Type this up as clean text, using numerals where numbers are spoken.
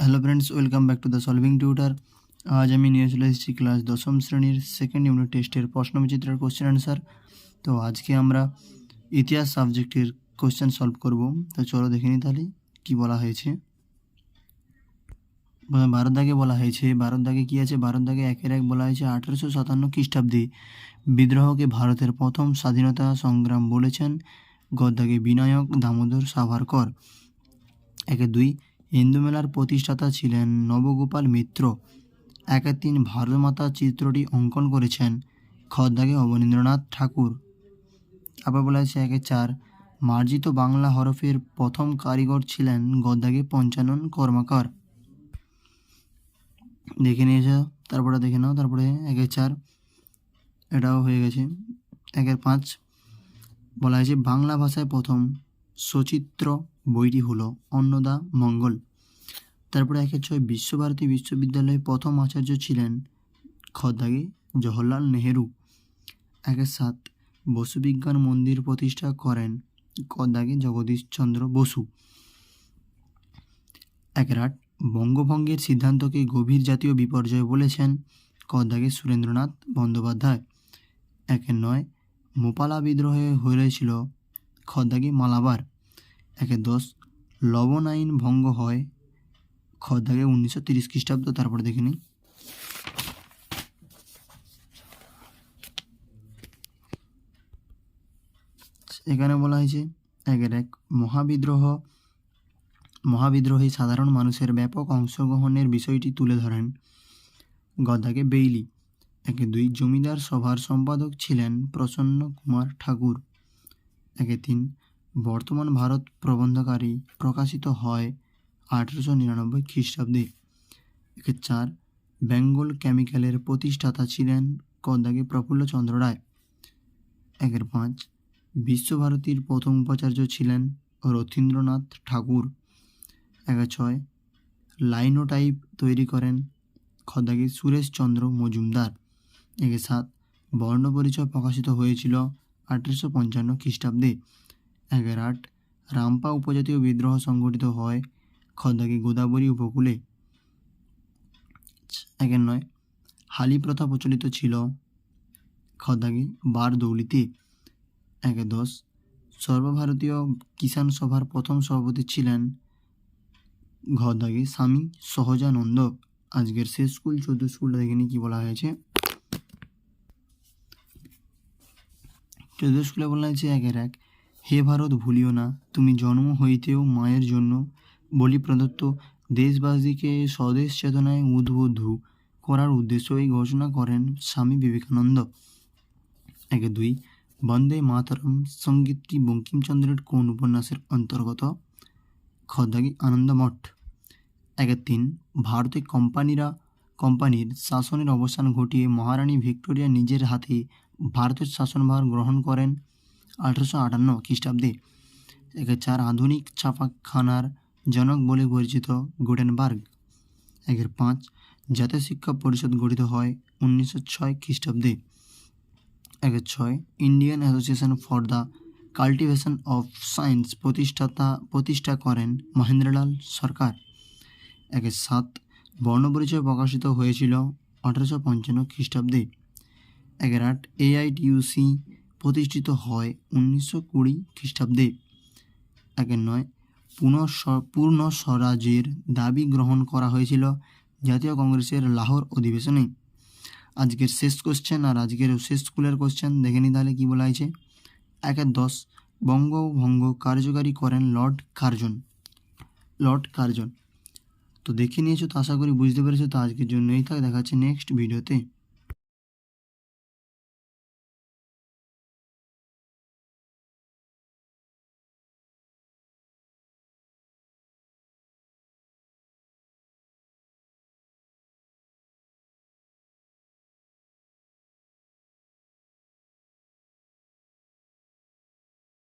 Hello friends, welcome back to the solving tutor. আজ আমি নিয়ে চলে এসেছি ক্লাস দশম শ্রেণীর সেকেন্ড ইউনিট টেস্টের প্রশ্নবিচিত্রার কোশ্চেন অ্যান্সার। তো আজকে আমরা ইতিহাস সাবজেক্টের কোশ্চেন সলভ করব। তো চলো দেখে নিই তাহলে কী বলা হয়েছে। ভারত দাগে বলা হয়েছে, ভারত দাগে কী আছে, ভারত দাগে একের এক বলা হয়েছে 1857 খ্রিস্টাব্দে বিদ্রোহকে ভারতের প্রথম স্বাধীনতা সংগ্রাম বলেছেন গদ্দাগে বিনায়ক দামোদর সাভারকর। একে দুই, হিন্দু মেলার প্রতিষ্ঠাতা ছিলেন নবগোপাল মিত্র। একে তিন, ভারতমাতা চিত্রটি অঙ্কন করেছেন খদ্দাগে অবনীন্দ্রনাথ ঠাকুর। আবার বলা হয়েছে একে চার, মার্জিত বাংলা হরফের প্রথম কারিগর ছিলেন গদ্দাগে পঞ্চানন কর্মকার। দেখে নিয়েছে, তারপরে দেখে নাও। তারপরে একে চার, এটাও হয়ে গেছে। একের পাঁচ বলা হয়েছে বাংলা ভাষায় প্রথম সচিত্র বইটি হলো অন্নদা মঙ্গল। তারপরে একের ছয়, বিশ্বভারতী বিশ্ববিদ্যালয়ে প্রথম আচার্য ছিলেন খদ্দাগে জওহরলাল নেহেরু। একের সাত, বসু বিজ্ঞান মন্দির প্রতিষ্ঠা করেন খদ্দাগে জগদীশচন্দ্র বসু। একের আট, বঙ্গভঙ্গের সিদ্ধান্তকে গভীর জাতীয় বিপর্যয় বলেছেন খদ্দাগে সুরেন্দ্রনাথ বন্দ্যোপাধ্যায়। একের নয়, মোপালা বিদ্রোহে হয়েছিল খদ্দাগে মালাবার। একের দশ, লবণ আইন ভঙ্গ হয় খদ্দাগে 1930 খ্রিস্টাব্দ। তারপরে দেখে নিই। এখানে বলা হয়েছে একের এক, মহাবিদ্রোহে সাধারণ মানুষের ব্যাপক অংশগ্রহণের বিষয়টি তুলে ধরেন গদ্দাগে বেইলি। একে দুই, জমিদার সভার সম্পাদক ছিলেন প্রসন্ন কুমার ঠাকুর। একে তিন, বর্তমান ভারত প্রবন্ধকারী প্রকাশিত হয় 1899 খ্রিস্টাব্দে। একে চার, বেঙ্গল কেমিক্যালের প্রতিষ্ঠাতা ছিলেন খদ্দাগে প্রফুল্লচন্দ্র রায়। একের পাঁচ, বিশ্বভারতীর প্রথম উপাচার্য ছিলেন রথীন্দ্রনাথ ঠাকুর। একের ছয়, লাইনোটাইপ তৈরি করেন খদ্দাগে সুরেশচন্দ্র মজুমদার। একে সাত, বর্ণপরিচয় প্রকাশিত হয়েছিল 1855 খ্রিস্টাব্দে। একের আট, রামপা উপজাতীয় বিদ্রোহ সংগঠিত হয় খদ্দাগে গোদাবরী উপকূলে। একের নয়, হালি প্রথা প্রচলিত ছিল খদ্দাগে বারদৌলিতে। একে দশ, সর্বভারতীয় কিষাণ সভার প্রথম সভাপতি ছিলেন খদ্দাগে স্বামী সহজানন্দ। আজকের শেষ স্কুল 14 স্কুলটা দেখে নিই কী বলা হয়েছে। 14 স্কুলে বলা হয়েছে একের এক, হে ভারত ভুলিও না তুমি জন্ম হইতেও মায়ের জন্য বলি প্রদত্ত দেশবাসীকে স্বদেশ চেতনায় উদ্বুদ্ধ করার উদ্দেশ্য এই ঘোষণা করেন স্বামী বিবেকানন্দ। একে দুই, বন্দে মাতরম সঙ্গীতটি বঙ্কিমচন্দ্রের কোন উপন্যাসের অন্তর্গত? খদ্দাগে আনন্দমঠ। একে তিন, ভারতে কোম্পানির শাসনের অবসান ঘটিয়ে মহারানী ভিক্টোরিয়া নিজের হাতে ভারতের শাসনভার গ্রহণ করেন 1858 খ্রিস্টাব্দে। একে চার, আধুনিক ছাপাখানার জনক বলে পরিচিত গুটেনবার্গ। একের পাঁচ, জাতীয় শিক্ষা পরিষদ গঠিত হয় 1906 খ্রিস্টাব্দে। একের ছয়, Indian association for the cultivation of science প্রতিষ্ঠা করেন মহেন্দ্রলাল সরকার। একের সাত, বর্ণপরিচয় প্রকাশিত হয়েছিল 1855 খ্রিস্টাব্দে। একের আট, AITUC প্রতিষ্ঠিত হয় 1920 খ্রিস্টাব্দে। একের নয়, পূর্ণ স্বরাজের দাবি গ্রহণ করা হয়েছিল জাতীয় কংগ্রেসের লাহোর অধিবেশনে। আজকের শেষ কোশ্চেন আর আজকের শেষ স্কুলের কোশ্চেন দেখে নিই তাহলে কী বলা হয়েছে। একের 10, বঙ্গভঙ্গ কার্যকারী করেন লর্ড কার্জন। তো দেখে নিয়েছো, তো আশা করি বুঝতে পেরেছো। তো আজকের জন্য এই থাক, দেখা হচ্ছে নেক্সট ভিডিওতে।